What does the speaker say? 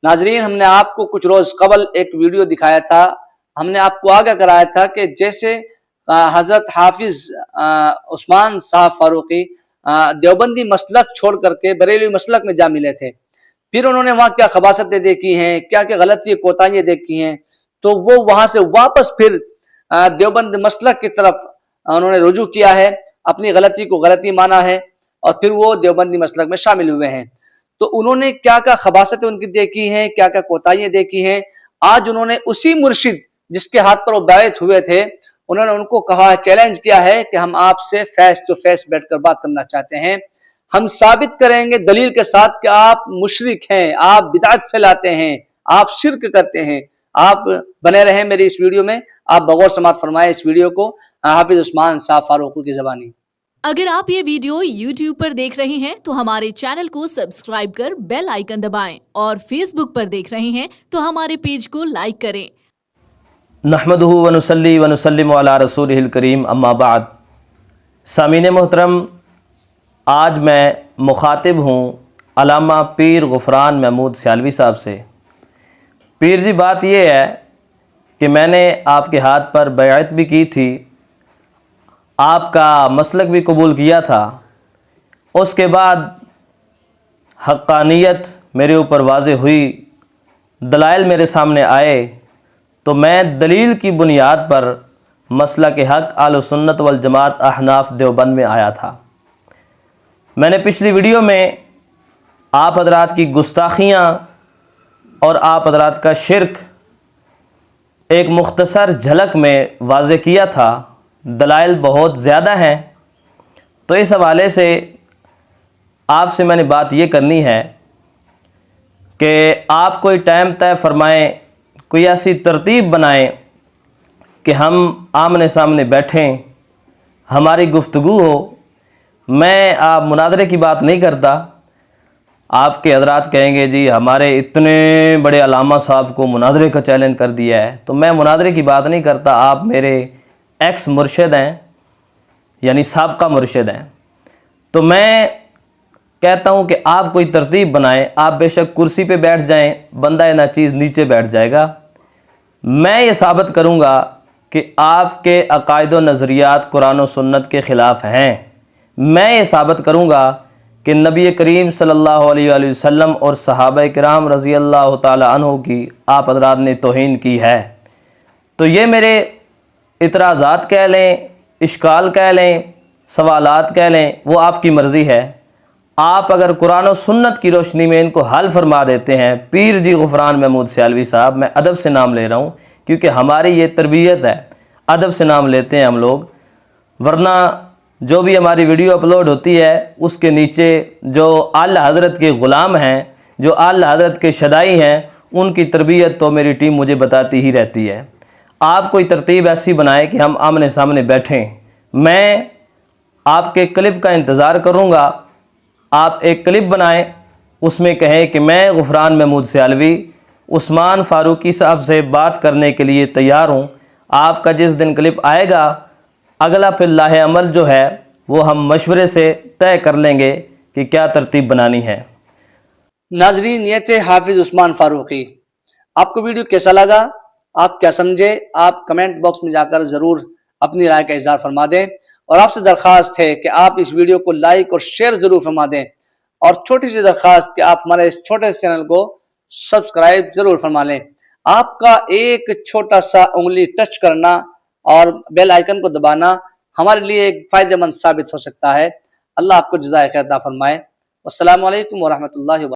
ناظرین، ہم نے آپ کو کچھ روز قبل ایک ویڈیو دکھایا تھا. ہم نے آپ کو آگاہ کرایا تھا کہ جیسے حضرت حافظ عثمان صاحب فاروقی دیوبندی مسلک چھوڑ کر کے بریلوی مسلک میں جا ملے تھے. پھر انہوں نے وہاں کیا خباثتیں دیکھی ہیں، کیا کیا غلطی کوتاہیاں دیکھی ہیں، تو وہ وہاں سے واپس پھر دیوبند مسلک کی طرف انہوں نے رجوع کیا ہے، اپنی غلطی کو غلطی مانا ہے، اور پھر وہ دیوبندی مسلک میں شامل ہوئے ہیں. تو انہوں نے کیا کیا خباثتیں ان کی دیکھی ہیں، کیا کیا کوتاہیاں دیکھی ہیں. آج انہوں نے اسی مرشد جس کے ہاتھ پر وہ بیعت ہوئے تھے، انہوں نے ان کو کہا، چیلنج کیا ہے کہ ہم آپ سے فیس ٹو فیس بیٹھ کر بات کرنا چاہتے ہیں. ہم ثابت کریں گے دلیل کے ساتھ کہ آپ مشرک ہیں، آپ بدعت پھیلاتے ہیں، آپ شرک کرتے ہیں. آپ بنے رہیں میری اس ویڈیو میں، آپ بغور سماعت فرمائیں اس ویڈیو کو حافظ عثمان صاحب فاروقی کی زبانی. اگر آپ یہ ویڈیو YouTube پر دیکھ رہے ہیں تو ہمارے چینل کو سبسکرائب کر بیل آئیکن دبائیں، اور فیس بک پر دیکھ رہے ہیں تو ہمارے پیج کو لائک کریں. نحمدہ ونصلی ونسلم علی رسولہ الکریم، اما بعد. سامعین محترم، آج میں مخاطب ہوں علامہ پیر غفران محمود سیالوی صاحب سے. پیر جی، بات یہ ہے کہ میں نے آپ کے ہاتھ پر بیعت بھی کی تھی، آپ کا مسلک بھی قبول کیا تھا. اس کے بعد حقانیت میرے اوپر واضح ہوئی، دلائل میرے سامنے آئے، تو میں دلیل کی بنیاد پر مسلک حق اہل سنت والجماعت احناف دیوبند میں آیا تھا. میں نے پچھلی ویڈیو میں آپ حضرات کی گستاخیاں اور آپ حضرات کا شرک ایک مختصر جھلک میں واضح کیا تھا. دلائل بہت زیادہ ہیں، تو اس حوالے سے آپ سے میں نے بات یہ کرنی ہے کہ آپ کوئی ٹائم طے فرمائیں، کوئی ایسی ترتیب بنائیں کہ ہم آمنے سامنے بیٹھیں، ہماری گفتگو ہو. میں آپ مناظرے کی بات نہیں کرتا. آپ کے حضرات کہیں گے جی ہمارے اتنے بڑے علامہ صاحب کو مناظرے کا چیلنج کر دیا ہے، تو میں مناظرے کی بات نہیں کرتا. آپ میرے ایکس مرشد ہیں، یعنی سابقہ مرشد ہیں. تو میں کہتا ہوں کہ آپ کوئی ترتیب بنائیں. آپ بے شک کرسی پہ بیٹھ جائیں، بندہ ناچیز نیچے بیٹھ جائے گا. میں یہ ثابت کروں گا کہ آپ کے عقائد و نظریات قرآن و سنت کے خلاف ہیں. میں یہ ثابت کروں گا کہ نبی کریم صلی اللہ علیہ وآلہ وسلم اور صحابہ کرام رضی اللہ تعالی عنہ کی آپ حضرات نے توہین کی ہے. تو یہ میرے اعتراضات کہہ لیں، اشکال کہہ لیں، سوالات کہہ لیں، وہ آپ کی مرضی ہے. آپ اگر قرآن و سنت کی روشنی میں ان کو حل فرما دیتے ہیں، پیر جی غفران محمود سیالوی صاحب، میں ادب سے نام لے رہا ہوں کیونکہ ہماری یہ تربیت ہے، ادب سے نام لیتے ہیں ہم لوگ. ورنہ جو بھی ہماری ویڈیو اپلوڈ ہوتی ہے اس کے نیچے جو اعلی حضرت کے غلام ہیں، جو اعلی حضرت کے شدائی ہیں، ان کی تربیت تو میری ٹیم مجھے بتاتی ہی رہتی ہے. آپ کوئی ترتیب ایسی بنائیں کہ ہم آمنے سامنے بیٹھیں. میں آپ کے کلپ کا انتظار کروں گا. آپ ایک کلپ بنائیں، اس میں کہیں کہ میں غفران محمود سیالوی عثمان فاروقی صاحب سے بات کرنے کے لیے تیار ہوں. آپ کا جس دن کلپ آئے گا، اگلا پھر لاہ عمل جو ہے وہ ہم مشورے سے طے کر لیں گے کہ کیا ترتیب بنانی ہے. ناظرین، یہ تھے حافظ عثمان فاروقی. آپ کو ویڈیو کیسا لگا، آپ کیا سمجھے، آپ کمنٹ باکس میں جا کر ضرور اپنی رائے کا اظہار فرما دیں. اور آپ سے درخواست ہے کہ آپ اس ویڈیو کو لائک اور شیئر ضرور فرما دیں. اور چھوٹی سی درخواست کہ آپ ہمارے اس چھوٹے سے چینل کو سبسکرائب ضرور فرما لیں. آپ کا ایک چھوٹا سا انگلی ٹچ کرنا اور بیل آئیکن کو دبانا ہمارے لیے ایک فائدہ مند ثابت ہو سکتا ہے. اللہ آپ کو جزائے خیر عطا فرمائے. السلام علیکم ورحمۃ اللہ وبرکاتہ.